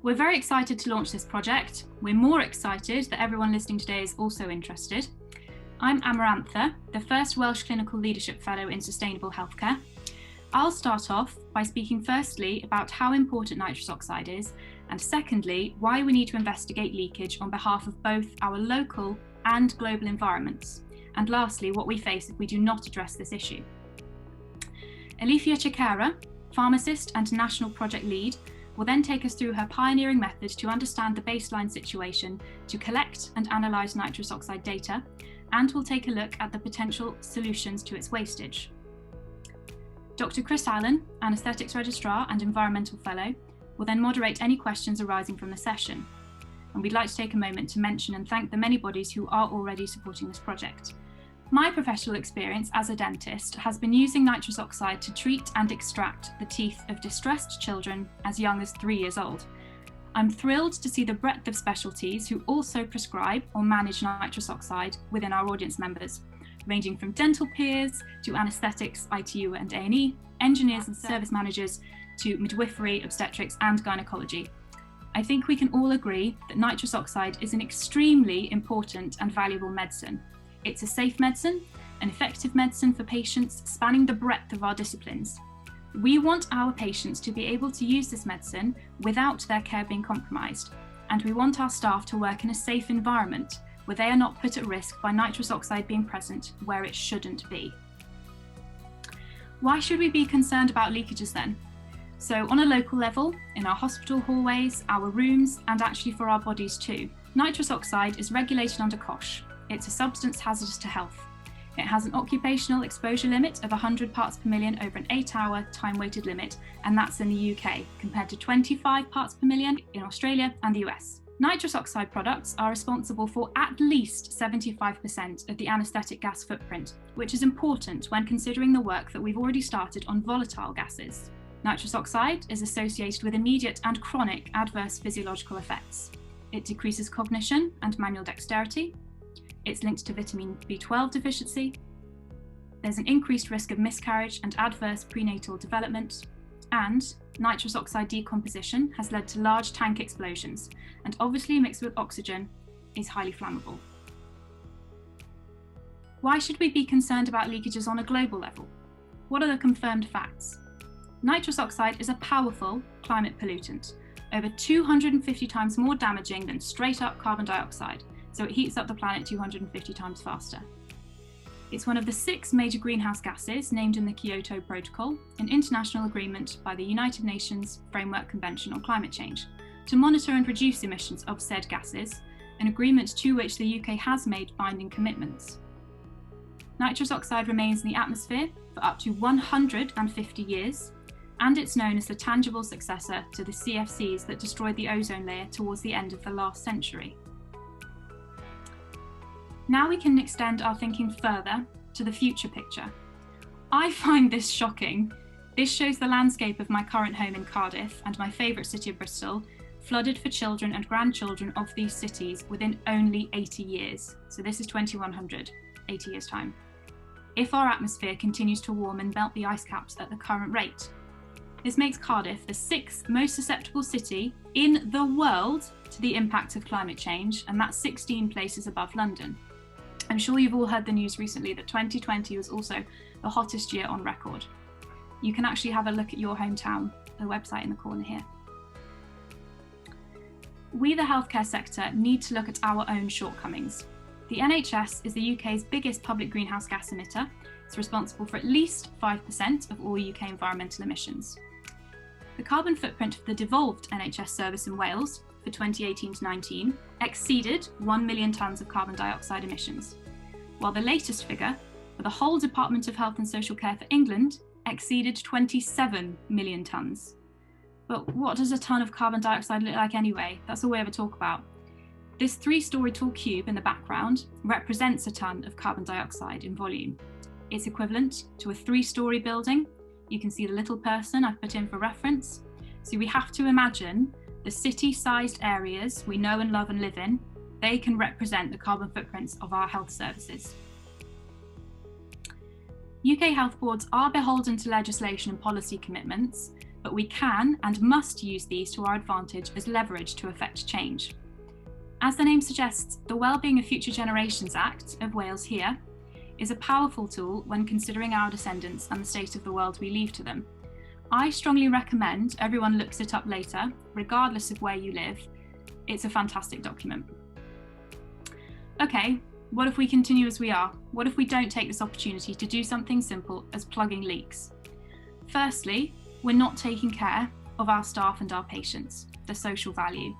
We're very excited to launch this project. We're more excited that everyone listening today is also interested. I'm Amarantha, the first Welsh Clinical Leadership Fellow in Sustainable Healthcare. I'll start off by speaking firstly about how important nitrous oxide is, and secondly, why we need to investigate leakage on behalf of both our local and global environments, and lastly, what we face if we do not address this issue. Alifia Chakera, pharmacist and national project lead, will then take us through her pioneering method to understand the baseline situation, to collect and analyse nitrous oxide data, and we'll take a look at the potential solutions to its wastage. Dr. Chris Allen, Anaesthetics Registrar and Environmental Fellow, will then moderate any questions arising from the session. And we'd like to take a moment to mention and thank the many bodies who are already supporting this project. My professional experience as a dentist has been using nitrous oxide to treat and extract the teeth of distressed children as young as 3 years old. I'm thrilled to see the breadth of specialties who also prescribe or manage nitrous oxide within our audience members, ranging from dental peers to anaesthetics, ITU and A&E, engineers and service managers to midwifery, obstetrics and gynecology. I think we can all agree that nitrous oxide is an extremely important and valuable medicine. It's a safe medicine, an effective medicine for patients spanning the breadth of our disciplines. We want our patients to be able to use this medicine without their care being compromised, and we want our staff to work in a safe environment where they are not put at risk by nitrous oxide being present where it shouldn't be. Why should we be concerned about leakages then? So on a local level, in our hospital hallways, our rooms, and actually for our bodies too, nitrous oxide is regulated under COSH. It's a substance hazardous to health. It has an occupational exposure limit of 100 parts per million over an 8-hour time-weighted limit, and that's in the UK, compared to 25 parts per million in Australia and the US. Nitrous oxide products are responsible for at least 75% of the anaesthetic gas footprint, which is important when considering the work that we've already started on volatile gases. Nitrous oxide is associated with immediate and chronic adverse physiological effects. It decreases cognition and manual dexterity. It's linked to vitamin B12 deficiency. There's an increased risk of miscarriage and adverse prenatal development. And nitrous oxide decomposition has led to large tank explosions, and obviously mixed with oxygen is highly flammable. Why should we be concerned about leakages on a global level? What are the confirmed facts? Nitrous oxide is a powerful climate pollutant, over 250 times more damaging than straight up carbon dioxide, so it heats up the planet 250 times faster. It's one of the 6 major greenhouse gases named in the Kyoto Protocol, an international agreement by the United Nations Framework Convention on Climate Change, to monitor and reduce emissions of said gases, an agreement to which the UK has made binding commitments. Nitrous oxide remains in the atmosphere for up to 150 years, and it's known as the tangible successor to the CFCs that destroyed the ozone layer towards the end of the last century. Now we can extend our thinking further to the future picture. I find this shocking. This shows the landscape of my current home in Cardiff and my favourite city of Bristol, flooded for children and grandchildren of these cities within only 80 years. So this is 2100, 80 years time. If our atmosphere continues to warm and melt the ice caps at the current rate. This makes Cardiff the 6th most susceptible city in the world to the impact of climate change, and that's 16 places above London. I'm sure you've all heard the news recently that 2020 was also the hottest year on record. You can actually have a look at your hometown, the website in the corner here. We, the healthcare sector, need to look at our own shortcomings. The NHS is the UK's biggest public greenhouse gas emitter. It's responsible for at least 5% of all UK environmental emissions. The carbon footprint of the devolved NHS service in Wales for 2018 to 19 exceeded 1 million tonnes of carbon dioxide emissions, while the latest figure for the whole Department of Health and Social Care for England exceeded 27 million tonnes. But what does a tonne of carbon dioxide look like anyway? That's all we ever talk about. This 3-storey tall cube in the background represents a tonne of carbon dioxide in volume. It's equivalent to a 3-storey building. You can see the little person I've put in for reference. So we have to imagine the city-sized areas we know and love and live in, they can represent the carbon footprints of our health services. UK health boards are beholden to legislation and policy commitments but we can and must use these to our advantage as leverage to effect change. As the name suggests, the Wellbeing of Future Generations Act of Wales here is a powerful tool when considering our descendants and the state of the world we leave to them. I strongly recommend everyone looks it up later, regardless of where you live. It's a fantastic document. Okay, what if we continue as we are? What if we don't take this opportunity to do something simple as plugging leaks? Firstly, we're not taking care of our staff and our patients, the social value.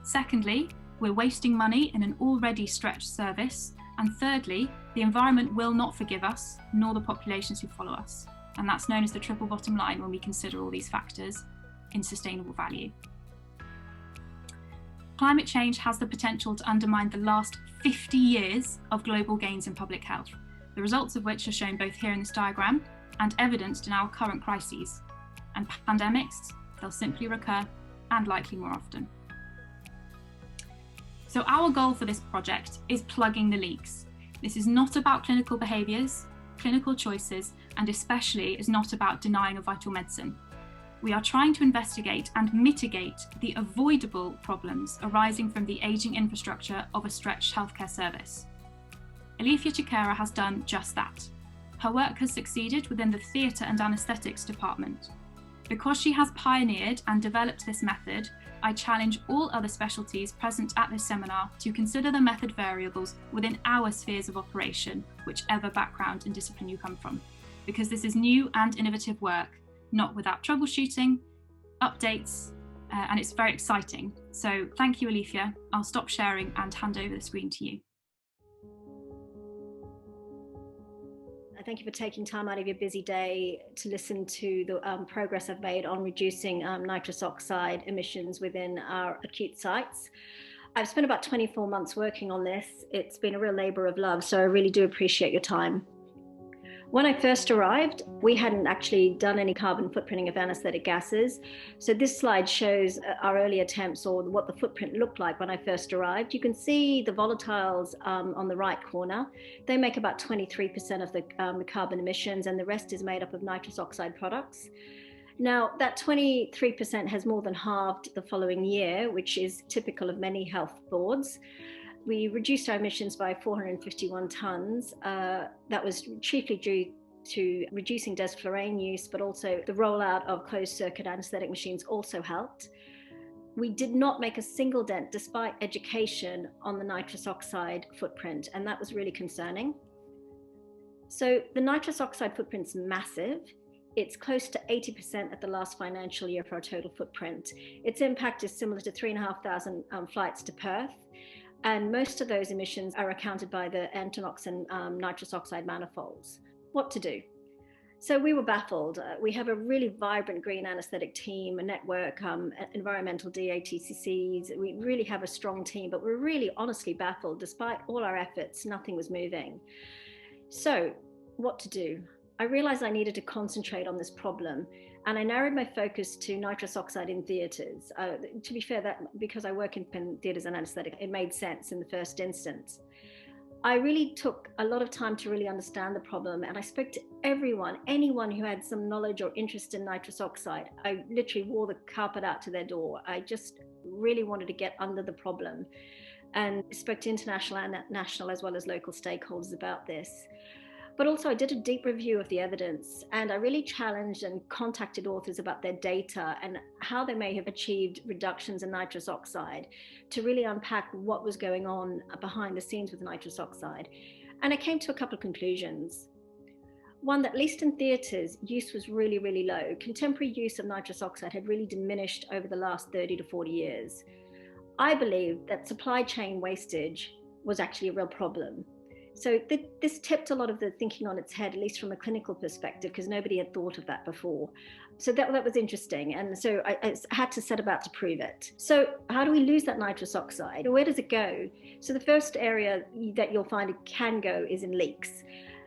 Secondly, we're wasting money in an already stretched service. And thirdly, the environment will not forgive us, nor the populations who follow us. And that's known as the triple bottom line when we consider all these factors in sustainable value. Climate change has the potential to undermine the last 50 years of global gains in public health, the results of which are shown both here in this diagram and evidenced in our current crises. And pandemics, they'll simply recur and likely more often. So our goal for this project is plugging the leaks. This is not about clinical behaviours, clinical choices, and especially is not about denying a vital medicine. We are trying to investigate and mitigate the avoidable problems arising from the ageing infrastructure of a stretched healthcare service. Alifia Chakera has done just that. Her work has succeeded within the theatre and anaesthetics department. Because she has pioneered and developed this method, I challenge all other specialties present at this seminar to consider the method variables within our spheres of operation, whichever background and discipline you come from, because this is new and innovative work, not without troubleshooting, updates, and it's very exciting. So thank you, Alicia. I'll stop sharing and hand over the screen to you. Thank you for taking time out of your busy day to listen to the progress I've made on reducing nitrous oxide emissions within our acute sites. I've spent about 24 months working on this. It's been a real labour of love, so I really do appreciate your time. When I first arrived, we hadn't actually done any carbon footprinting of anaesthetic gases. So this slide shows our early attempts, or what the footprint looked like when I first arrived. You can see the volatiles on the right corner. They make about 23% of the carbon emissions, and the rest is made up of nitrous oxide products. Now, that 23% has more than halved the following year, which is typical of many health boards. We reduced our emissions by 451 tonnes. That was chiefly due to reducing desflurane use, but also the rollout of closed circuit anaesthetic machines also helped. We did not make a single dent, despite education, on the nitrous oxide footprint, and that was really concerning. So the nitrous oxide footprint's massive. It's close to 80% at the last financial year for our total footprint. Its impact is similar to 3,500 flights to Perth. And most of those emissions are accounted by the Entonox and nitrous oxide manifolds. What to do? So we were baffled. We have a really vibrant green anaesthetic team, a network, environmental DATCCs. We really have a strong team, but we're really honestly baffled. Despite all our efforts, nothing was moving. So what to do? I realized I needed to concentrate on this problem, and I narrowed my focus to nitrous oxide in theatres. To be fair, that because I work in theatres and anaesthetic, it made sense in the first instance. I really took a lot of time to really understand the problem, and I spoke to anyone who had some knowledge or interest in nitrous oxide. I literally wore the carpet out to their door. I just really wanted to get under the problem, and spoke to international and national as well as local stakeholders about this. But also I did a deep review of the evidence, and I really challenged and contacted authors about their data and how they may have achieved reductions in nitrous oxide, to really unpack what was going on behind the scenes with nitrous oxide. And I came to a couple of conclusions. One, that at least in theatres, use was really, really low. Contemporary use of nitrous oxide had really diminished over the last 30 to 40 years. I believe that supply chain wastage was actually a real problem. So this tipped a lot of the thinking on its head, at least from a clinical perspective, because nobody had thought of that before. So that was interesting. And so I had to set about to prove it. So how do we lose that nitrous oxide? Where does it go? So the first area that you'll find it can go is in leaks.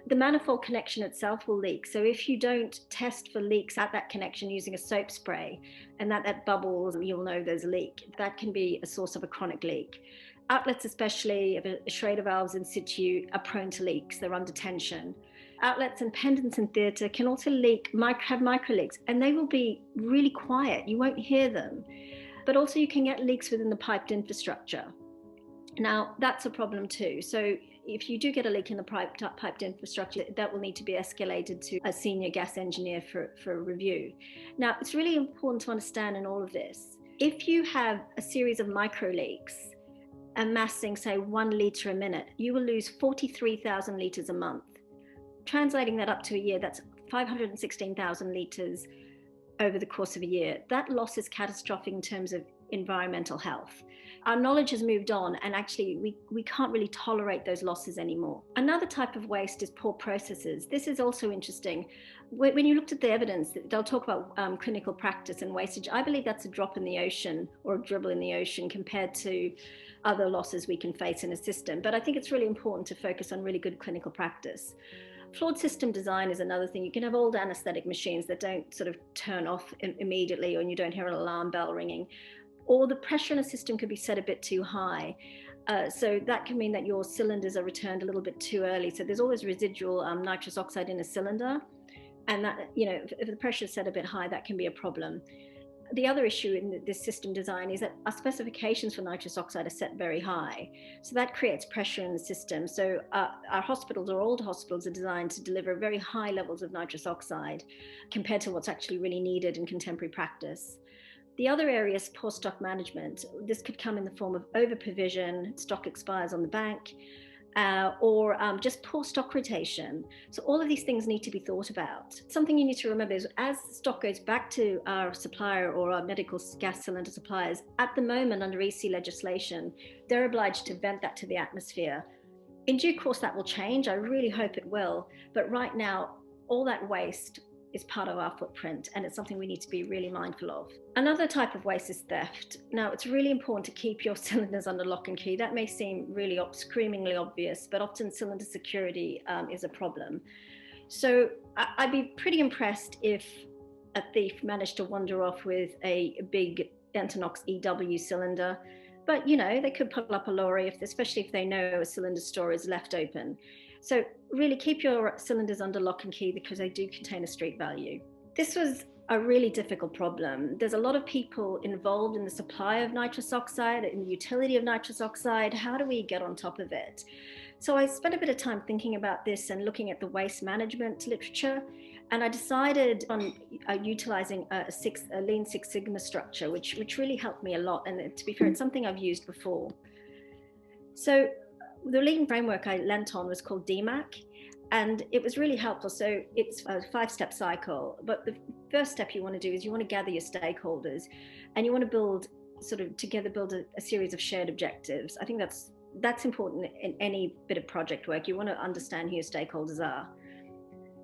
The manifold connection itself will leak. So if you don't test for leaks at that connection using a soap spray, and that bubbles, you'll know there's a leak. That can be a source of a chronic leak. Outlets, especially Schrader valves in situ, are prone to leaks. They're under tension. Outlets and pendants in theatre can also have micro leaks, and they will be really quiet. You won't hear them. But also you can get leaks within the piped infrastructure. Now, that's a problem too. So if you do get a leak in the piped infrastructure, that will need to be escalated to a senior gas engineer for review. Now, it's really important to understand in all of this, if you have a series of micro leaks amassing, say, 1 litre a minute, you will lose 43,000 litres a month. Translating that up to a year, that's 516,000 litres over the course of a year. That loss is catastrophic in terms of environmental health. Our knowledge has moved on, and actually we can't really tolerate those losses anymore. Another type of waste is poor processes. This is also interesting. When you looked at the evidence, they'll talk about clinical practice and wastage. I believe that's a drop in the ocean or a dribble in the ocean compared to other losses we can face in a system. But I think it's really important to focus on really good clinical practice. Flawed system design is another thing. You can have old anesthetic machines that don't sort of turn off immediately, and you don't hear an alarm bell ringing. Or the pressure in a system could be set a bit too high. So that can mean that your cylinders are returned a little bit too early. So there's always residual nitrous oxide in a cylinder. And that, if the pressure is set a bit high, that can be a problem. The other issue in this system design is that our specifications for nitrous oxide are set very high. So that creates pressure in the system. So our hospitals, or old hospitals, are designed to deliver very high levels of nitrous oxide compared to what's actually really needed in contemporary practice. The other area is poor stock management. This could come in the form of over-provision, stock expires on the bank, or just poor stock rotation. So all of these things need to be thought about. Something you need to remember is as stock goes back to our supplier or our medical gas cylinder suppliers, at the moment under EC legislation, they're obliged to vent that to the atmosphere. In due course, that will change. I really hope it will. But right now, all that waste is part of our footprint, and it's something we need to be really mindful of. Another type of waste is theft. Now, it's really important to keep your cylinders under lock and key. That may seem really screamingly obvious, but often cylinder security is a problem. So I'd be pretty impressed if a thief managed to wander off with a big Entonox EW cylinder. But, they could pull up a lorry, especially if they know a cylinder store is left open. So really keep your cylinders under lock and key because they do contain a street value. This was a really difficult problem. There's a lot of people involved in the supply of nitrous oxide, in the utility of nitrous oxide. How do we get on top of it? So I spent a bit of time thinking about this and looking at the waste management literature. And I decided on utilizing a Lean Six Sigma structure, which really helped me a lot. And to be fair, it's something I've used before. So the lean framework I lent on was called DMACC, and it was really helpful. So it's a 5-step cycle. But the first step you want to do is you want to gather your stakeholders, and you want to build a series of shared objectives. I think that's important in any bit of project work. You want to understand who your stakeholders are.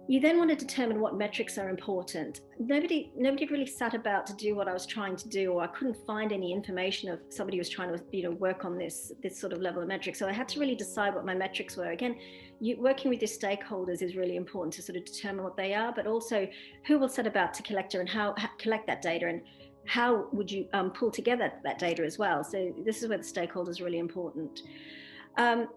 You then want to determine what metrics are important. Nobody really sat about to do what I was trying to do, or I couldn't find any information of somebody who was trying to work on this sort of level of metrics. So I had to really decide what my metrics were. Again, working with your stakeholders is really important to sort of determine what they are, but also who will set about to collect and how collect that data, and how would you pull together that data as well. So this is where the stakeholders are really important.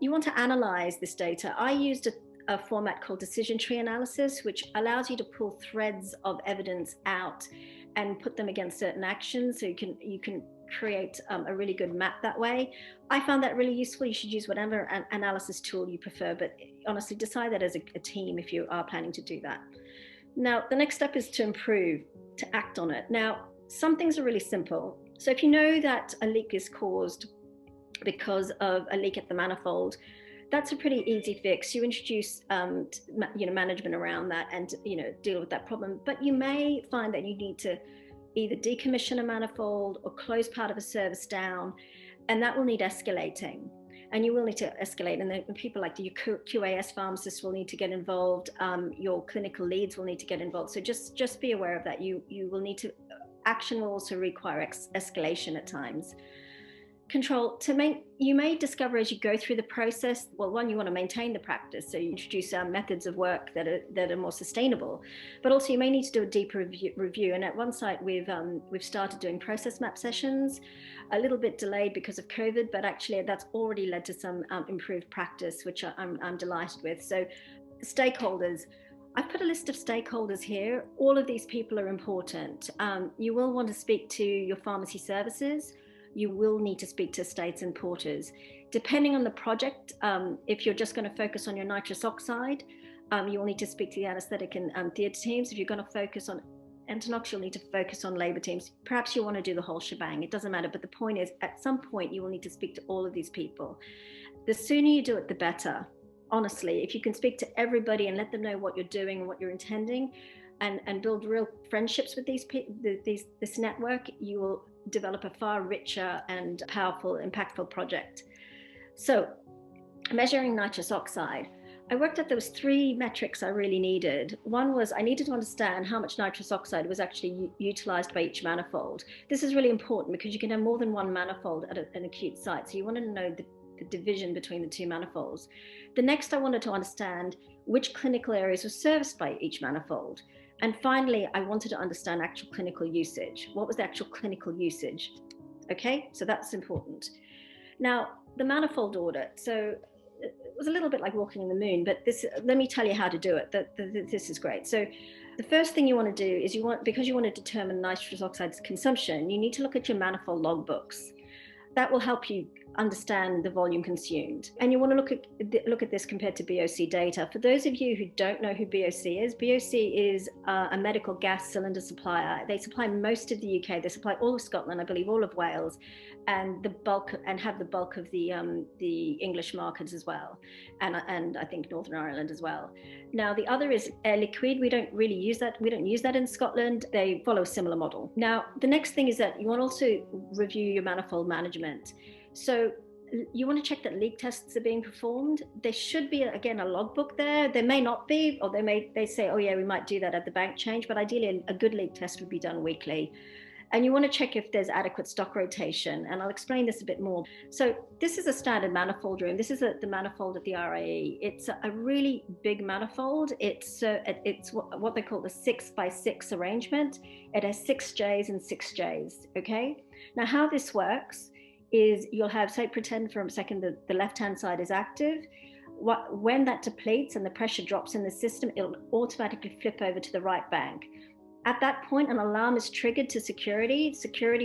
You want to analyze this data. I used a format called decision tree analysis, which allows you to pull threads of evidence out and put them against certain actions. So you can create a really good map that way. I found that really useful. You should use whatever analysis tool you prefer, but honestly, decide that as a team if you are planning to do that. Now, the next step is to improve, to act on it. Now, some things are really simple. So if you know that a leak is caused because of a leak at the manifold, that's a pretty easy fix. You introduce, management around that and, deal with that problem. But you may find that you need to either decommission a manifold or close part of a service down, and that will need escalating. And you will need to escalate, and then people like your QAS pharmacists will need to get involved. Your clinical leads will need to get involved. So just be aware of that. You will need to, action will also require escalation at times. Control, you may discover as you go through the process, well, one, you want to maintain the practice, so you introduce methods of work that are more sustainable, but also you may need to do a deeper review. And at one site, we've started doing process map sessions, a little bit delayed because of COVID, but actually that's already led to some improved practice, which I'm delighted with. So Stakeholders. I've put a list of stakeholders here. All of these people are important. You will want to speak to your pharmacy services. You will need to speak to estates and porters. Depending on the project, if you're just going to focus on your nitrous oxide, you will need to speak to the anaesthetic and theatre teams. If you're going to focus on Entonox, you'll need to focus on labour teams. Perhaps you want to do the whole shebang. It doesn't matter. But the point is, at some point, you will need to speak to all of these people. The sooner you do it, the better. Honestly, if you can speak to everybody and let them know what you're doing and what you're intending, and build real friendships with this network, you will develop a far richer and powerful, impactful project. So, measuring nitrous oxide. I worked out there was 3 metrics I really needed. One was I needed to understand how much nitrous oxide was actually utilized by each manifold. This is really important because you can have more than one manifold at an acute site. So you want to know the division between the 2 manifolds. The next, I wanted to understand which clinical areas were serviced by each manifold. And finally, I wanted to understand actual clinical usage. What was the actual clinical usage? Okay, so that's important. Now, the manifold audit. So it was a little bit like walking in the moon, but let me tell you how to do it. This is great. So the first thing you want to do is because you want to determine nitrous oxide's consumption, you need to look at your manifold logbooks. That will help you understand the volume consumed. And you want to look at this compared to BOC data. For those of you who don't know who BOC is a medical gas cylinder supplier. They supply most of the UK. They supply all of Scotland, I believe all of Wales, and have the bulk of the English markets as well, and I think Northern Ireland as well. Now the other is Air Liquide. We don't really use that. We don't use that in Scotland. They follow a similar model. Now the next thing is that you want to also review your manifold management. So you want to check that leak tests are being performed. There should be, again, a logbook there. There may not be, or they say, oh yeah, we might do that at the bank change, but ideally a good leak test would be done weekly. And you want to check if there's adequate stock rotation. And I'll explain this a bit more. So this is a standard manifold room. This is the manifold at the RAE. It's a really big manifold. It's what they call the 6x6 arrangement. It has 6 Js and 6 Js, okay? Now how this works is you'll have, say, pretend for a second that the left-hand side is active. When that depletes and the pressure drops in the system, it'll automatically flip over to the right bank. At that point, an alarm is triggered to security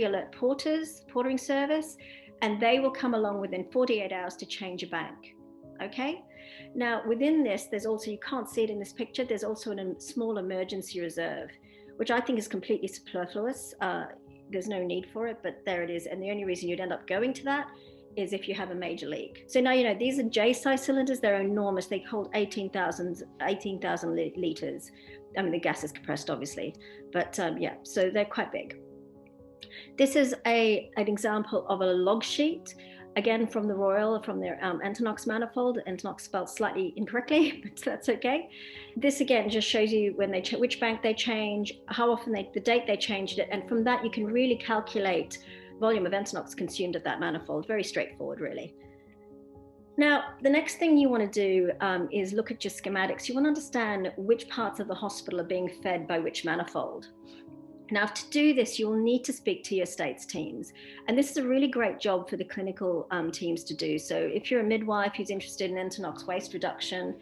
alert portering service, and they will come along within 48 hours to change a bank, okay? Now, within this, there's also, you can't see it in this picture, there's also a small emergency reserve, which I think is completely superfluous. There's no need for it, but there it is. And the only reason you'd end up going to that is if you have a major leak. So now, you know, these are J-size cylinders. They're enormous. They hold 18,000 litres. I mean, the gas is compressed, obviously, but yeah, so they're quite big. This is an example of a log sheet, again, from the Royal, from their Entonox manifold. Entonox spelled slightly incorrectly, but that's okay. This again just shows you when they which bank they change, how often the date they changed it, and from that you can really calculate volume of Entonox consumed at that manifold. Very straightforward, really. Now, the next thing you want to do is look at your schematics. You want to understand which parts of the hospital are being fed by which manifold. Now, to do this, you'll need to speak to your estates teams. And this is a really great job for the clinical teams to do. So if you're a midwife who's interested in Entonox waste reduction,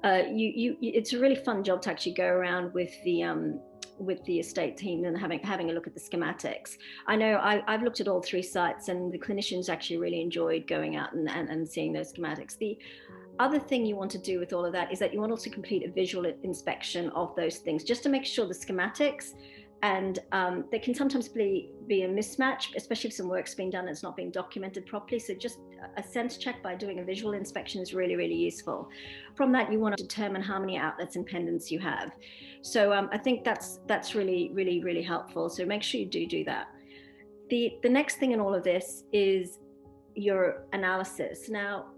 it's a really fun job to actually go around with the estate team and having a look at the schematics. I know I've looked at all 3 sites, and the clinicians actually really enjoyed going out and seeing those schematics. The other thing you want to do with all of that is that you want to also complete a visual inspection of those things, just to make sure the schematics, and there can sometimes be a mismatch, especially if some work's being done and it's not being documented properly. So just a sense check by doing a visual inspection is really, really useful. From that, you want to determine how many outlets and pendants you have. So I think that's really, really, really helpful. So make sure you do that. The next thing in all of this is your analysis. Now,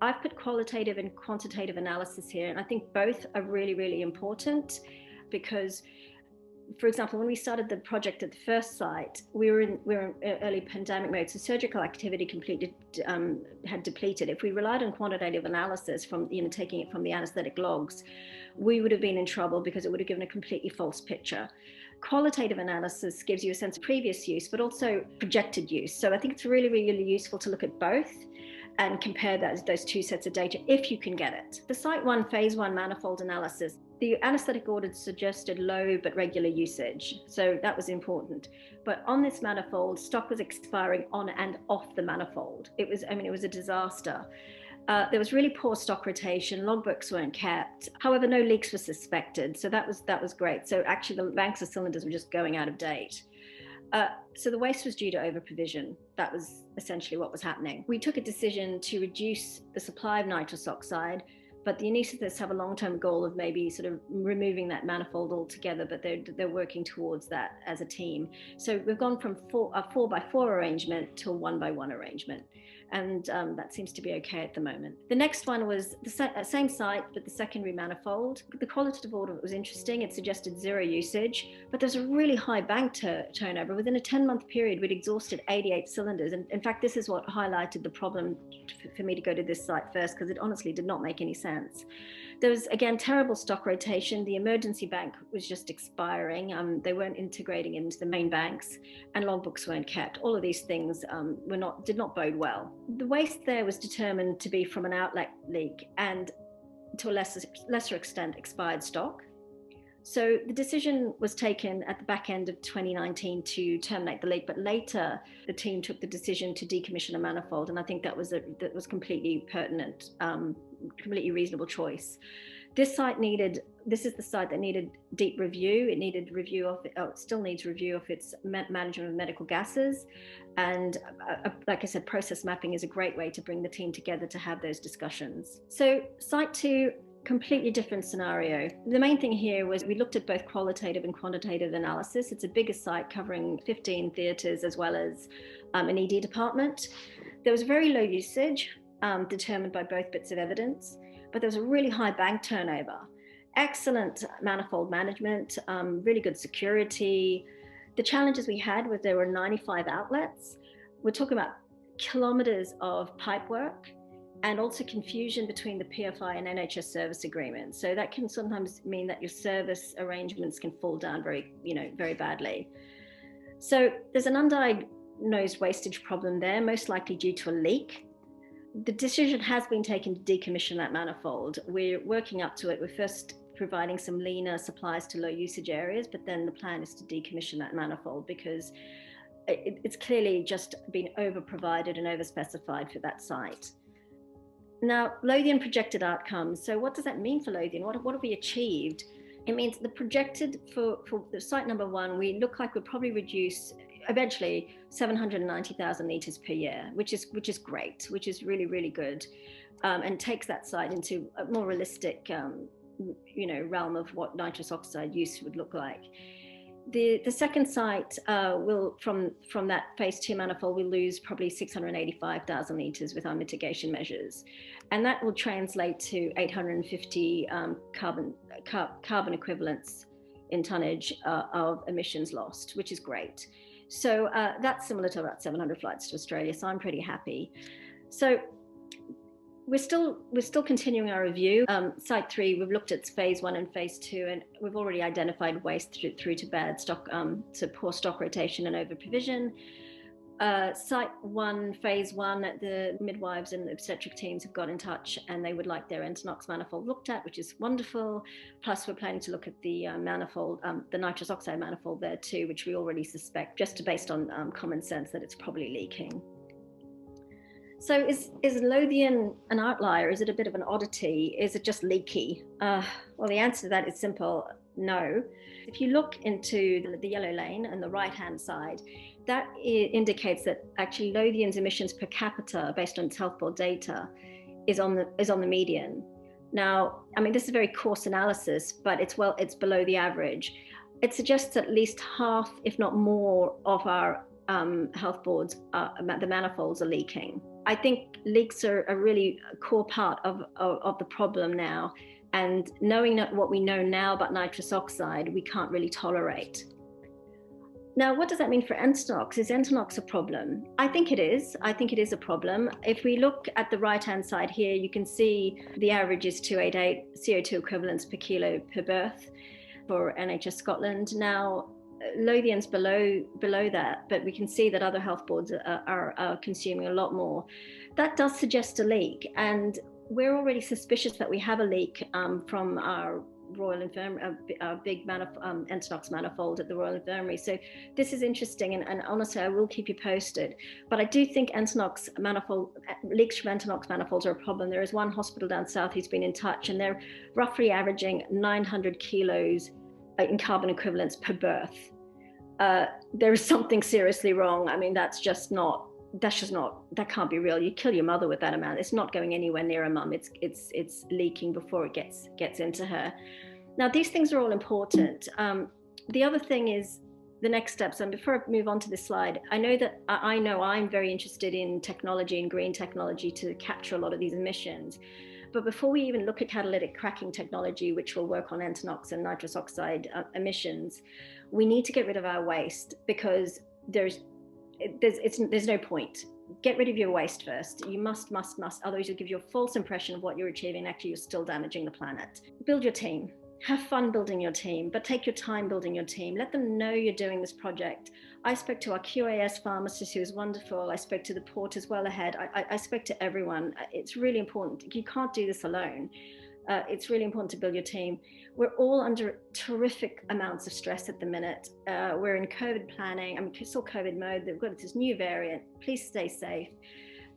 I've put qualitative and quantitative analysis here, and I think both are really, really important because, for example, when we started the project at the first site, we were in early pandemic mode, so surgical activity had depleted. If we relied on quantitative analysis from, taking it from the anaesthetic logs, we would have been in trouble because it would have given a completely false picture. Qualitative analysis gives you a sense of previous use, but also projected use. So I think it's really, really useful to look at both. and compare those two sets of data if you can get it. The Site 1 Phase 1 manifold analysis, the anaesthetic audit suggested low but regular usage, so that was important. But on this manifold, stock was expiring on and off the manifold. It was a disaster. There was really poor stock rotation, logbooks weren't kept. However, no leaks were suspected, so that was great. So actually the banks of cylinders were just going out of date. So the waste was due to over-provision. That was essentially what was happening. We took a decision to reduce the supply of nitrous oxide, but the anaesthetists have a long-term goal of maybe sort of removing that manifold altogether, but they're working towards that as a team. So we've gone from a 4x4 arrangement to a 1x1 arrangement. And that seems to be okay at the moment. The next one was the same site, but the secondary manifold. The qualitative audit was interesting. It suggested zero usage, but there's a really high bank turnover. Within a 10-month period, we'd exhausted 88 cylinders. And in fact, this is what highlighted the problem for me to go to this site first, because it honestly did not make any sense. There was, again, terrible stock rotation. The emergency bank was just expiring. They weren't integrating into the main banks, and logbooks weren't kept. All of these things did not bode well. The waste there was determined to be from an outlet leak and, to a lesser extent, expired stock. So the decision was taken at the back end of 2019 to terminate the leak, but later the team took the decision to decommission a manifold, and I think that was completely pertinent, completely reasonable choice. This is the site that needed deep review. It needed review of, still needs review of its management of medical gases. And like I said, process mapping is a great way to bring the team together to have those discussions. So site 2, completely different scenario. The main thing here was we looked at both qualitative and quantitative analysis. It's a bigger site covering 15 theatres as well as an ED department. There was very low usage determined by both bits of evidence, but there was a really high bank turnover. Excellent manifold management, really good security. The challenges we had was there were 95 outlets. We're talking about kilometres of pipework, and also confusion between the PFI and NHS service agreements. So that can sometimes mean that your service arrangements can fall down very badly. So there's an undiagnosed wastage problem there, most likely due to a leak. The decision has been taken to decommission that manifold. We're working up to it. We're first providing some leaner supplies to low usage areas, but then the plan is to decommission that manifold because it's clearly just been over-provided and over-specified for that site. Now, Lothian projected outcomes. So what does that mean for Lothian? What have we achieved? It means the projected for the site number 1, we look like we'll probably reduce eventually 790,000 litres per year, which is great, which is really, really good, and takes that site into a more realistic, realm of what nitrous oxide use would look like. The second site will, from that phase 2 manifold, we'll lose probably 685,000 litres with our mitigation measures. And that will translate to 850 carbon equivalents in tonnage of emissions lost, which is great. So that's similar to about 700 flights to Australia, so I'm pretty happy. So we're still continuing our review. Site 3, we've looked at phase 1 and phase 2, and we've already identified waste through to bad stock, to poor stock rotation and over provision. Site 1, phase 1, the midwives and the obstetric teams have got in touch and they would like their Entonox manifold looked at, which is wonderful. Plus, we're planning to look at the manifold, the nitrous oxide manifold there too, which we already suspect, just based on common sense, that it's probably leaking. So is Lothian an outlier? Is it a bit of an oddity? Is it just leaky? Well, the answer to that is simple, no. If you look into the yellow lane on the right-hand side, that indicates that actually Lothian's emissions per capita, based on its health board data, is on the median. Now, I mean, this is a very coarse analysis, but it's below the average. It suggests at least half, if not more, of our health boards, the manifolds are leaking. I think leaks are a really core part of the problem now, and knowing what we know now about nitrous oxide, we can't really tolerate. Now, what does that mean for Entonox? Is Entonox a problem? I think it is. I think it is a problem. If we look at the right-hand side here, you can see the average is 288 CO2 equivalents per kilo per birth for NHS Scotland. Now, Lothian's below that, but we can see that other health boards are consuming a lot more. That does suggest a leak, and we're already suspicious that we have a leak from our Royal Infirmary, our big Entonox manifold at the Royal Infirmary. So this is interesting, and honestly, I will keep you posted. But I do think Entonox manifold leaks from Entonox manifolds are a problem. There is one hospital down south who's been in touch, and they're roughly averaging 900 kilos in carbon equivalents per birth. There is something seriously wrong. I mean, that can't be real. You kill your mother with that amount. It's not going anywhere near a mum. It's leaking before it gets into her. Now, these things are all important. The other thing is the next steps. And before I move on to this slide, I know I'm very interested in technology and green technology to capture a lot of these emissions. But before we even look at catalytic cracking technology, which will work on Entonox and nitrous oxide emissions, we need to get rid of our waste, because there's no point. Get rid of your waste first. You must, otherwise you'll give you a false impression of what you're achieving. Actually, you're still damaging the planet. Build your team. Have fun building your team, but take your time building your team. Let them know you're doing this project. I spoke to our QAS pharmacist, who was wonderful. I spoke to the porters well ahead. I spoke to everyone. It's really important. You can't do this alone. It's really important to build your team. We're all under terrific amounts of stress at the minute. We're in COVID planning. I mean, it's still COVID mode. They've got this new variant. Please stay safe.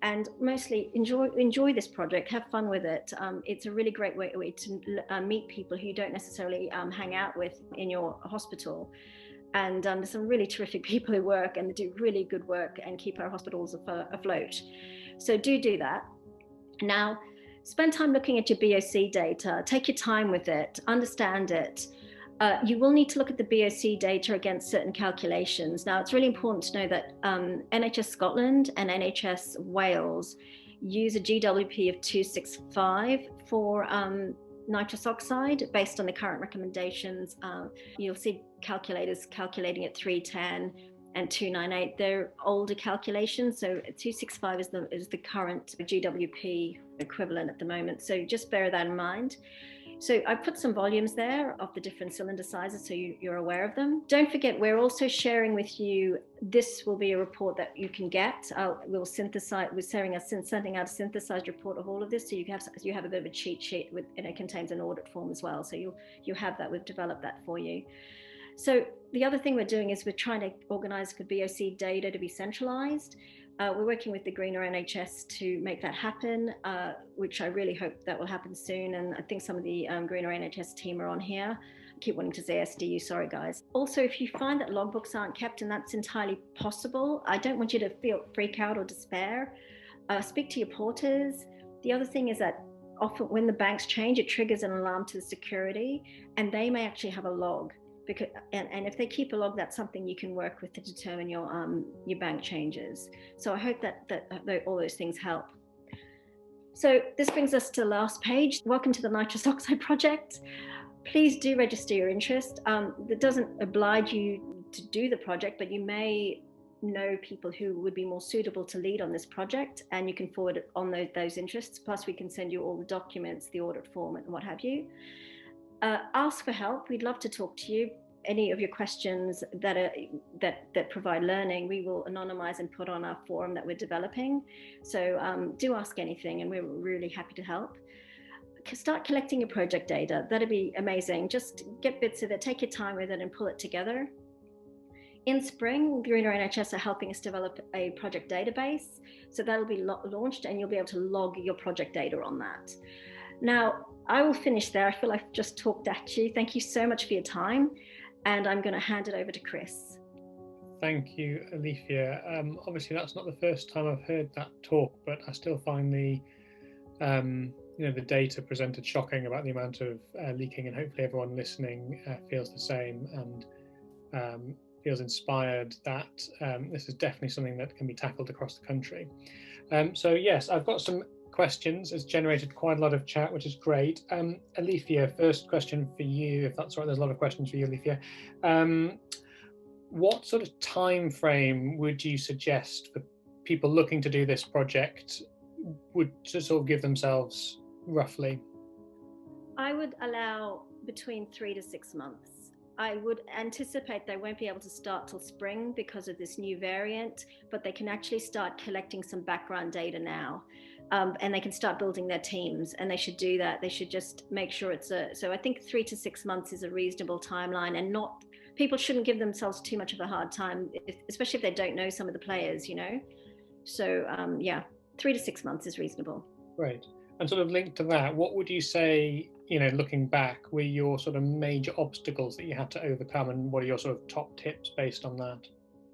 And mostly enjoy this project, have fun with it. It's a really great way to meet people who you don't necessarily hang out with in your hospital. And there's some really terrific people who work and do really good work and keep our hospitals afloat. So do that. Now, spend time looking at your BOC data, take your time with it, understand it. You will need to look at the BOC data against certain calculations. Now, it's really important to know that NHS Scotland and NHS Wales use a GWP of 265 for nitrous oxide based on the current recommendations. You'll see calculators calculating at 310 and 298. They're older calculations, so 265 is the current GWP equivalent at the moment. So just bear that in mind. So I put some volumes there of the different cylinder sizes so you're aware of them. Don't forget, we're also sharing with you, this will be a report that you can get. We're sending out a synthesized report of all of this, so you have a bit of a cheat sheet and it contains an audit form as well. So you have that, we've developed that for you. So the other thing we're doing is we're trying to organize the BOC data to be centralized. We're working with the Greener NHS to make that happen, which I really hope that will happen soon. And I think some of the Greener NHS team are on here. I keep wanting to say SDU, sorry guys. Also, if you find that logbooks aren't kept, and that's entirely possible, I don't want you to freak out or despair. Speak to your porters. The other thing is that often when the banks change, it triggers an alarm to the security, and they may actually have a log. And if they keep a log, that's something you can work with to determine your bank changes. So I hope that all those things help. So this brings us to the last page. Welcome to the Nitrous Oxide project. Please do register your interest. That doesn't oblige you to do the project, but you may know people who would be more suitable to lead on this project, and you can forward on those interests. Plus, we can send you all the documents, the audit form, and what have you. Ask for help. We'd love to talk to you. Any of your questions that provide learning, we will anonymize and put on our forum that we're developing. So do ask anything, and we're really happy to help. Start collecting your project data. That'd be amazing. Just get bits of it, take your time with it, and pull it together. In spring, Greener NHS are helping us develop a project database. So that'll be launched, and you'll be able to log your project data on that. Now, I will finish there. I feel I've just talked at you. Thank you so much for your time. And I'm going to hand it over to Chris. Thank you, Alifia. Obviously, that's not the first time I've heard that talk, but I still find the data presented shocking about the amount of leaking, and hopefully everyone listening feels the same and feels inspired that this is definitely something that can be tackled across the country. So yes, I've got some questions. It's generated quite a lot of chat, which is great. Alifia, first question for you, if that's all right. There's a lot of questions for you, Alifia. What sort of time frame would you suggest for people looking to do this project would to sort of give themselves roughly? I would allow between 3 to 6 months. I would anticipate they won't be able to start till spring because of this new variant, but they can actually start collecting some background data now. And they can start building their teams, and they should do that. They should just make sure so I think 3 to 6 months is a reasonable timeline, and people shouldn't give themselves too much of a hard time, especially if they don't know some of the players, So 3 to 6 months is reasonable. Great. And sort of linked to that, what would you say, looking back, were your sort of major obstacles that you had to overcome, and what are your sort of top tips based on that?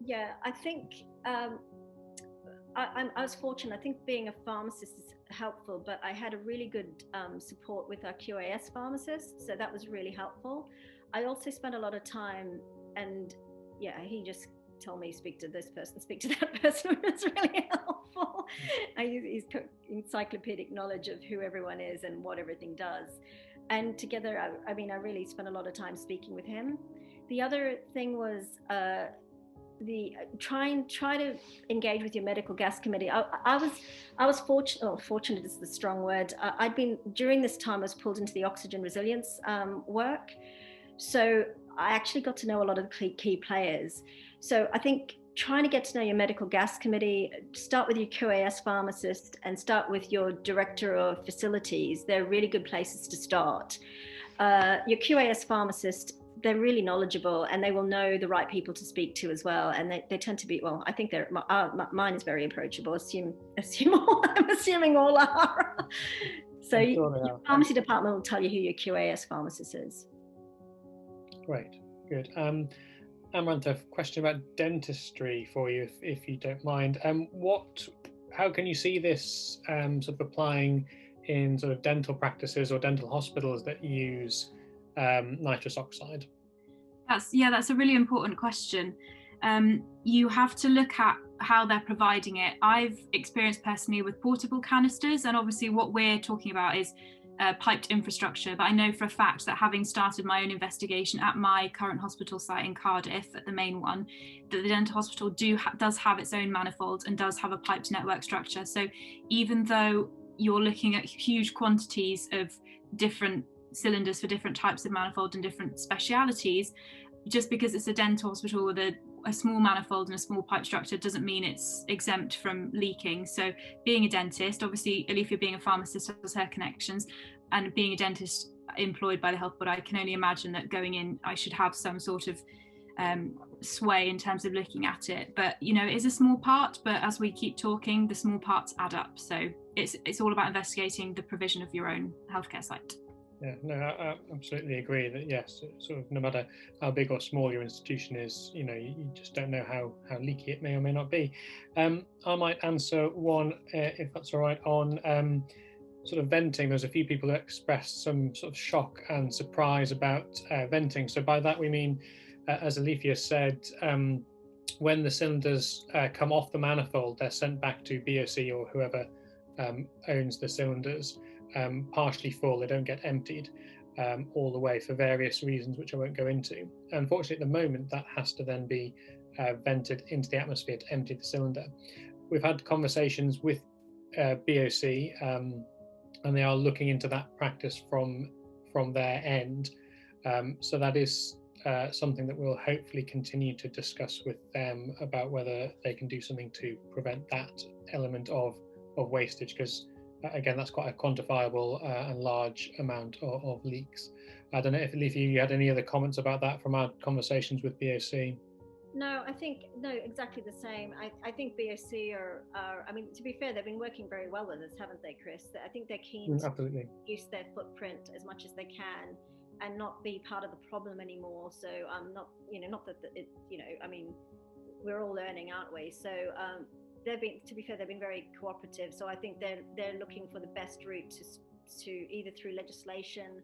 Yeah, I think I was fortunate. I think being a pharmacist is helpful, but I had a really good support with our QAS pharmacist, so that was really helpful. I also spent a lot of time, and he just told me, speak to this person, speak to that person. It was really helpful. He's got encyclopedic knowledge of who everyone is and what everything does. And together, I really spent a lot of time speaking with him. The other thing was try to engage with your medical gas committee. I was fortunate is the strong word. During this time, I was pulled into the oxygen resilience work. So I actually got to know a lot of the key players. So I think trying to get to know your medical gas committee, start with your QAS pharmacist and start with your director of facilities. They're really good places to start. Your QAS pharmacist, they're really knowledgeable, and they will know the right people to speak to as well. And they tend to be, I think mine is very approachable. I'm assuming all are. So your pharmacy department will tell you who your QAS pharmacist is. Great, good. Amarantha, question about dentistry for you, if you don't mind. How can you see this sort of applying in sort of dental practices or dental hospitals that use nitrous oxide? That's a really important question. You have to look at how they're providing it. I've experienced personally with portable canisters, and obviously what we're talking about is piped infrastructure, but I know for a fact that, having started my own investigation at my current hospital site in Cardiff, at the main one, that the dental hospital does have its own manifold and does have a piped network structure. So even though you're looking at huge quantities of different cylinders for different types of manifold and different specialities, just because it's a dental hospital with a small manifold and a small pipe structure doesn't mean it's exempt from leaking. So being a dentist, obviously Alifia being a pharmacist has her connections, and being a dentist employed by the health board, I can only imagine that going in I should have some sort of sway in terms of looking at it. But it is a small part, but as we keep talking, the small parts add up. So it's all about investigating the provision of your own healthcare site. Yeah, no, I absolutely agree that yes, sort of no matter how big or small your institution is, you just don't know how leaky it may or may not be. I might answer one, if that's all right, on sort of venting. There's a few people that expressed some sort of shock and surprise about venting. So by that we mean, as Alifia said, when the cylinders come off the manifold, they're sent back to BOC or whoever owns the cylinders. Partially full, they don't get emptied all the way for various reasons which I won't go into. Unfortunately, at the moment, that has to then be vented into the atmosphere to empty the cylinder. We've had conversations with BOC, and they are looking into that practice from their end. So that is something that we'll hopefully continue to discuss with them about whether they can do something to prevent that element of wastage, because again, that's quite a quantifiable and large amount of leaks. I don't know if Leafy, you had any other comments about that from our conversations with BOC? No, exactly the same. I think BOC are, to be fair, they've been working very well with us, haven't they, Chris? I think they're keen to use their footprint as much as they can and not be part of the problem anymore. So not that it, we're all learning, aren't we? So they've been very cooperative. So I think they're looking for the best route to either through legislation,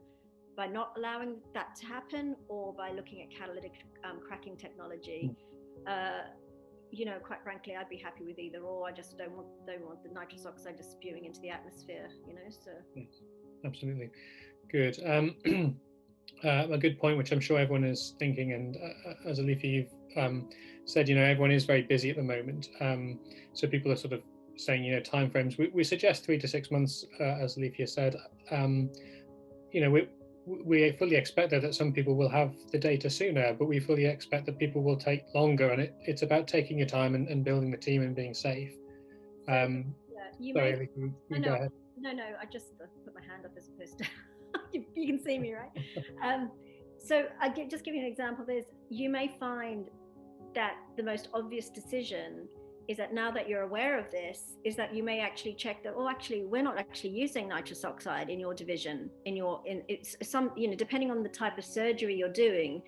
by not allowing that to happen, or by looking at catalytic cracking technology. Quite frankly, I'd be happy with either or. I just don't want the nitrous oxide just spewing into the atmosphere. So yes, absolutely, good. A good point, which I'm sure everyone is thinking, and as Alicia, you've said, everyone is very busy at the moment. So people are sort of saying, timeframes. We suggest 3 to 6 months, as Alicia said. we fully expect that some people will have the data sooner, but we fully expect that people will take longer, and it's about taking your time and building the team and being safe. Sorry, go ahead. No, I just put my hand up as opposed to you can see me, right? So just give you an example. You may find that the most obvious decision is that now that you're aware of this, is that you may actually check that, actually, we're not actually using nitrous oxide in your division, it's some, depending on the type of surgery you're doing,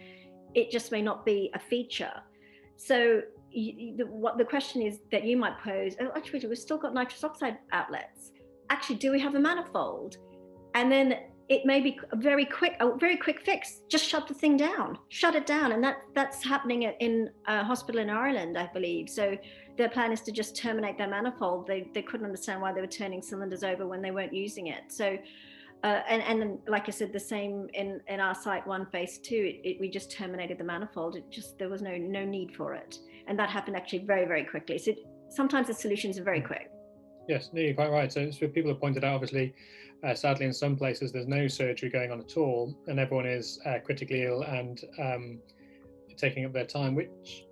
it just may not be a feature. So the question is that you might pose, actually, we've still got nitrous oxide outlets. Actually, do we have a manifold? And then it may be a very quick fix. Just shut it down. And that's happening in a hospital in Ireland, I believe. So their plan is to just terminate their manifold. They couldn't understand why they were turning cylinders over when they weren't using it. So, and like I said, the same in our site 1 phase 2, we just terminated the manifold. There was no need for it. And that happened actually very, very quickly. So sometimes the solutions are very quick. Yes, no, you're quite right. So people have pointed out, obviously, sadly, in some places, there's no surgery going on at all, and everyone is critically ill and taking up their time, which,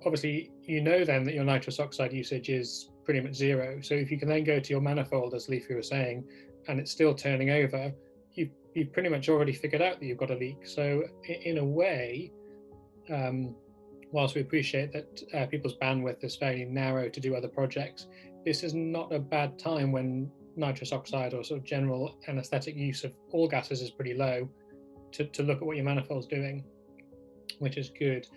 obviously, then that your nitrous oxide usage is pretty much zero. So if you can then go to your manifold, as Leafy was saying, and it's still turning over, you've pretty much already figured out that you've got a leak. So in a way, whilst we appreciate that people's bandwidth is fairly narrow to do other projects, this is not a bad time when nitrous oxide or sort of general anesthetic use of all gases is pretty low to look at what your manifold's doing, which is good.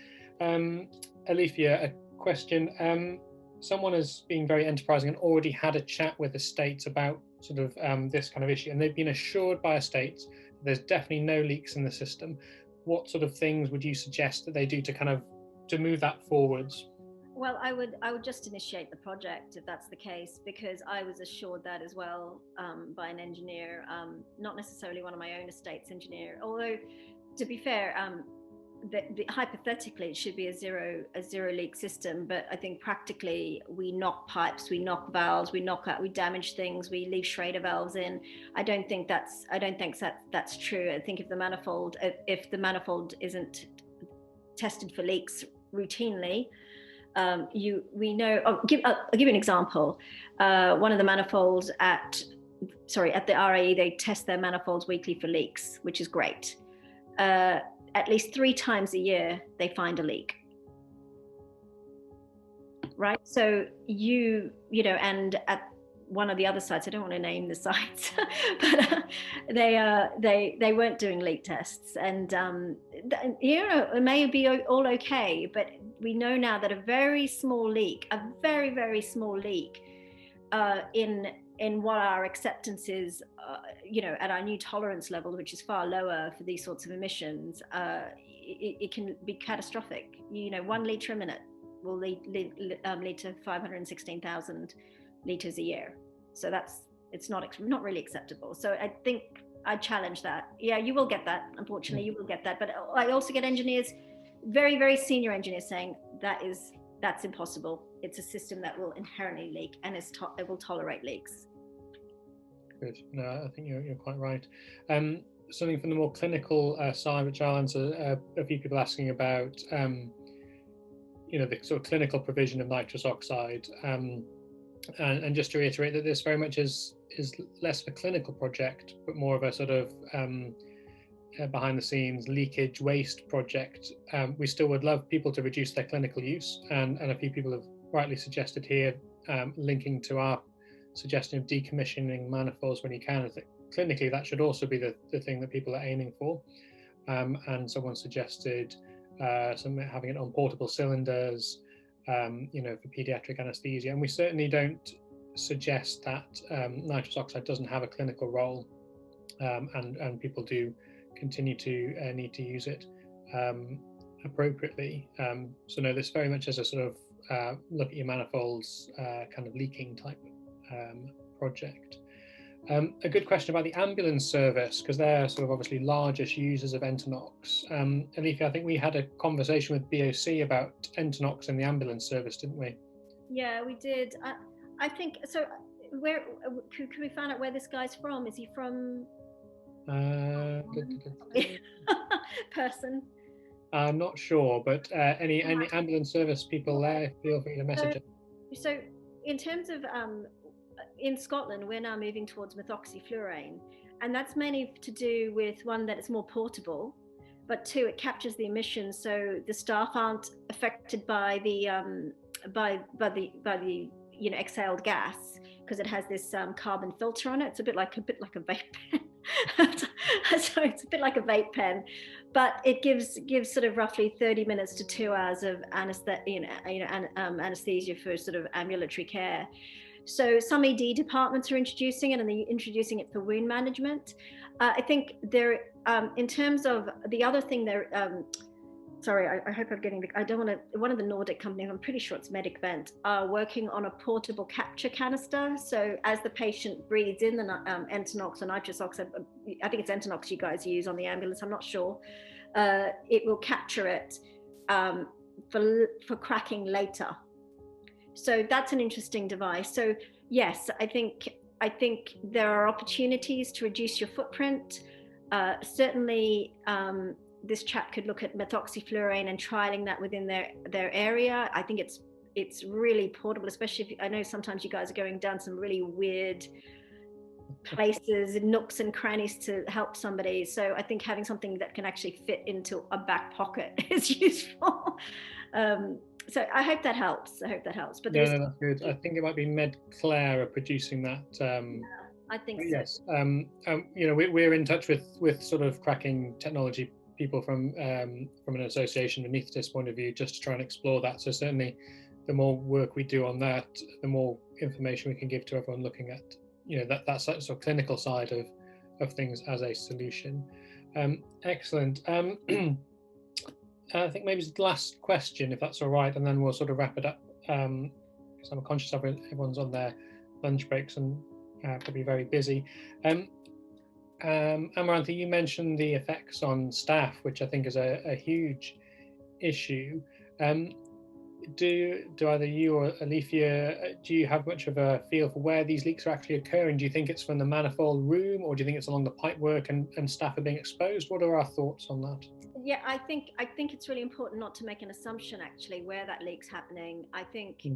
Alifia, a question. Someone has been very enterprising and already had a chat with the states about sort of this kind of issue, and they've been assured by estates that there's definitely no leaks in the system. What sort of things would you suggest that they do to move that forwards? Well, I would just initiate the project if that's the case, because I was assured that as well by an engineer, not necessarily one of my own estate's engineer. Although, to be fair, hypothetically it should be a zero leak system, but I think practically we knock pipes, we knock valves, we damage things, we leave Schrader valves in. I don't think that's true. I think if the manifold isn't tested for leaks routinely, we know. I'll give you an example. One of the manifolds at the RAE, they test their manifolds weekly for leaks, which is great. At least 3 times a year, they find a leak. Right. So and at one of the other sites, I don't want to name the sites, but they weren't doing leak tests, and it may be all okay, but we know now that a very small leak, in what our acceptance is, at our new tolerance level, which is far lower for these sorts of emissions, it can be catastrophic. 1 litre a minute will lead to 516,000 litres a year. So it's not really acceptable. So I think I challenge that. Yeah, you will get that. Unfortunately, you will get that. But I also get engineers, very, very senior engineers, saying that's impossible. It's a system that will inherently leak, and it will tolerate leaks. Good. No, I think you're quite right. Something from the more clinical side, which I'll answer. A few people asking about, the sort of clinical provision of nitrous oxide, and just to reiterate that this very much is less of a clinical project, but more of a sort of behind the scenes leakage waste project. We still would love people to reduce their clinical use, and a few people have rightly suggested here, linking to our suggestion of decommissioning manifolds when you can. I think clinically that should also be the thing that people are aiming for. And someone suggested having it on portable cylinders, for pediatric anesthesia. And we certainly don't suggest that nitrous oxide doesn't have a clinical role, and people do continue to need to use it appropriately. So no, this very much as a sort of look at your manifolds kind of leaking type project. A good question about the ambulance service, because they're sort of obviously largest users of Entonox. Alifia, I think we had a conversation with BOC about Entonox in the ambulance service, didn't we? Yeah, we did. I think so. Where could we find out where this guy's from? Is he from Person. I'm not sure, but any ambulance service people there, feel free to message us. So in terms of in Scotland, we're now moving towards methoxyfluorine, and that's mainly to do with, one, that it's more portable, but two, it captures the emissions, so the staff aren't affected by the exhaled gas, because it has this carbon filter on it. It's a bit like a vape pen. So it's a bit like a vape pen, but it gives sort of roughly 30 minutes to 2 hours of anesthesia for sort of ambulatory care. So some ED departments are introducing it, and they're introducing it for wound management. I think there, in terms of the other thing there, sorry, I hope I'm getting I don't want to, one of the Nordic companies, I'm pretty sure it's Medicvent, are working on a portable capture canister. So as the patient breathes in the Entonox or nitrous oxide, I think it's Entonox you guys use on the ambulance, I'm not sure, it will capture it for cracking later. So that's an interesting device. So yes, I think there are opportunities to reduce your footprint. Certainly, this chat could look at methoxyfluorine and trialing that within their area. I think it's really portable, especially if I know sometimes you guys are going down some really weird places, nooks and crannies to help somebody. So I think having something that can actually fit into a back pocket is useful. So I hope that helps. But no, that's good. I think it might be Medclaire are producing that. I think so. Yes. We're in touch with sort of cracking technology people from an association anaesthetist point of view, just to try and explore that. So certainly, the more work we do on that, the more information we can give to everyone looking at that sort of clinical side of things as a solution. Excellent. I think maybe it's the last question, if that's all right, and then we'll sort of wrap it up, because I'm conscious of everyone's on their lunch breaks and probably very busy. Amarantha, you mentioned the effects on staff, which I think is a huge issue. Do either you or Alifia, do you have much of a feel for where these leaks are actually occurring? Do you think it's from the manifold room, or do you think it's along the pipework and staff are being exposed? What are our thoughts on that? Yeah, I think it's really important not to make an assumption actually where that leak's happening. I think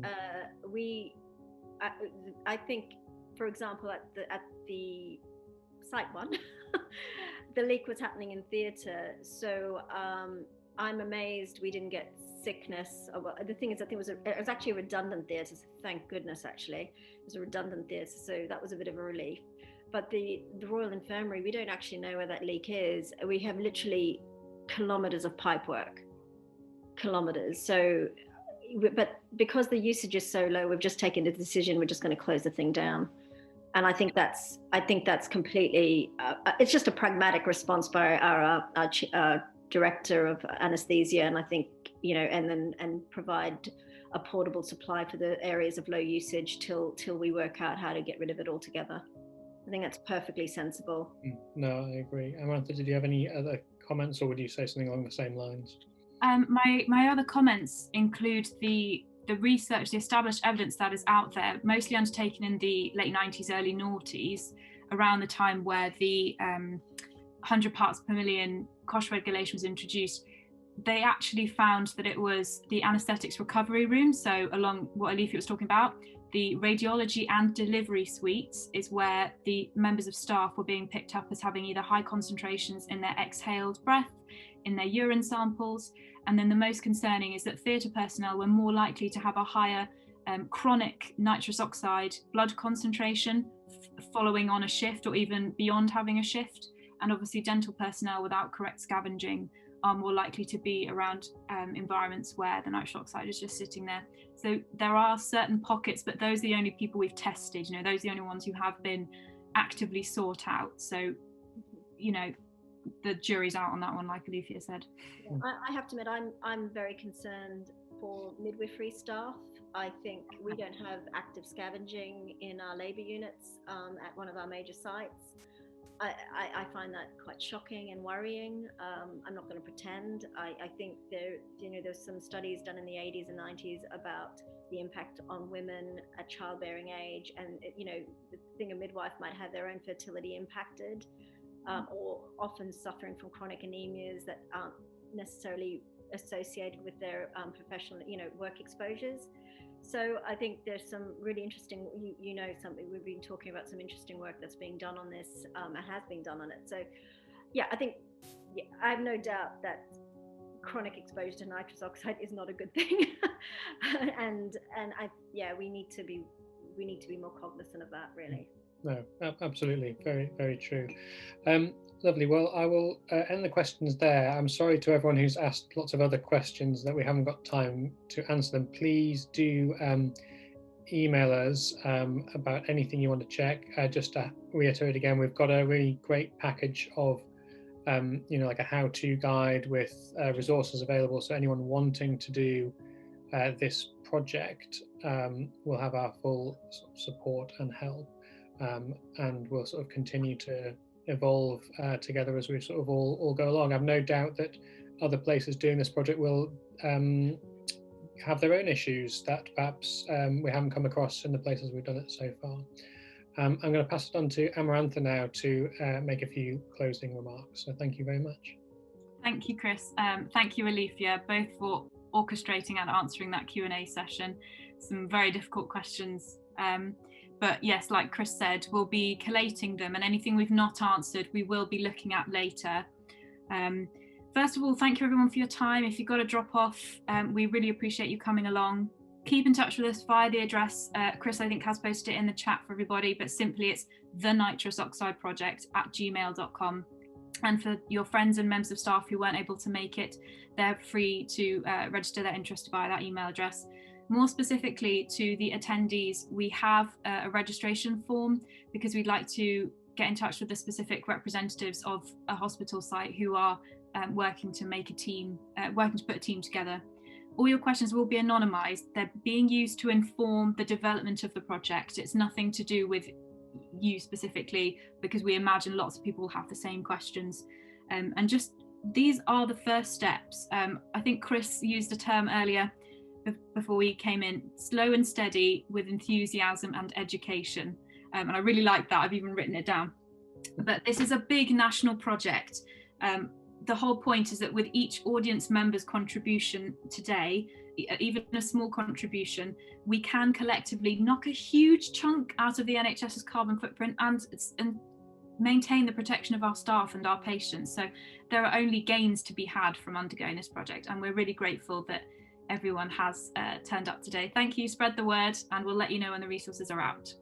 I think, for example, at the site one, the leak was happening in theatre. So I'm amazed we didn't get sickness. The thing is, I think it was actually a redundant theatre. So thank goodness, actually, it was a redundant theatre. So that was a bit of a relief. But the Royal Infirmary, we don't actually know where that leak is. We have literally kilometers of pipework, kilometers. So, but because the usage is so low, we've just taken the decision we're just going to close the thing down. And I think that's completely. It's just a pragmatic response by our director of anaesthesia, and I think and provide a portable supply for the areas of low usage till we work out how to get rid of it altogether. I think that's perfectly sensible. No, I agree. Amarantha, did you have any other comments, or would you say something along the same lines? My other comments include the research, the established evidence that is out there, mostly undertaken in the late 90s, early noughties, around the time where the 100 parts per million cost regulation was introduced. They actually found that it was the anaesthetics recovery room, so along what Alifia was talking about, the radiology and delivery suites is where the members of staff were being picked up as having either high concentrations in their exhaled breath, in their urine samples, and then the most concerning is that theatre personnel were more likely to have a higher chronic nitrous oxide blood concentration following on a shift or even beyond having a shift. And obviously dental personnel without correct scavenging are more likely to be around environments where the nitrous oxide is just sitting there. So there are certain pockets, but those are the only people we've tested. Those are the only ones who have been actively sought out. So, the jury's out on that one, like Alifia said. Yeah, I have to admit, I'm very concerned for midwifery staff. I think we don't have active scavenging in our labour units at one of our major sites. I find that quite shocking and worrying. I'm not going to pretend. I think there's some studies done in the 80s and 90s about the impact on women at childbearing age, and the thing a midwife might have their own fertility impacted. or often suffering from chronic anemias that aren't necessarily associated with their professional, work exposures. So I think there's some really interesting, something we've been talking about, some interesting work that's being done on this and has been done on it. So yeah, I think I have no doubt that chronic exposure to nitrous oxide is not a good thing, and we need to be more cognizant of that, really. No, absolutely, very, very true. Lovely. Well, I will end the questions there. I'm sorry to everyone who's asked lots of other questions that we haven't got time to answer them. Please do email us about anything you want to check. Just to reiterate again, we've got a really great package of like a how-to guide with resources available. So anyone wanting to do this project will have our full support and help, and we'll sort of continue to evolve together as we sort of all go along. I've no doubt that other places doing this project will have their own issues that perhaps we haven't come across in the places we've done it so far. I'm going to pass it on to Amarantha now to make a few closing remarks. So thank you very much. Thank you, Chris. Thank you, Alifia, both for orchestrating and answering that Q&A session. Some very difficult questions. But yes, like Chris said, we'll be collating them, and anything we've not answered, we will be looking at later. First of all, thank you everyone for your time. If you've got to drop off, we really appreciate you coming along. Keep in touch with us via the address. Chris, I think, has posted it in the chat for everybody, but simply it's thenitrousoxideproject@gmail.com. And for your friends and members of staff who weren't able to make it, they're free to register their interest via that email address. More specifically to the attendees, we have a registration form because we'd like to get in touch with the specific representatives of a hospital site who are working to make a team, working to put a team together. All your questions will be anonymised. They're being used to inform the development of the project. It's nothing to do with you specifically, because we imagine lots of people have the same questions. And just these are the first steps. I think Chris used a term earlier before we came in, slow and steady with enthusiasm and education. And I really like that. I've even written it down. But this is a big national project. The whole point is that with each audience member's contribution today, even a small contribution, we can collectively knock a huge chunk out of the NHS's carbon footprint and maintain the protection of our staff and our patients. So there are only gains to be had from undergoing this project, and we're really grateful that everyone has turned up today. Thank you, spread the word, and we'll let you know when the resources are out.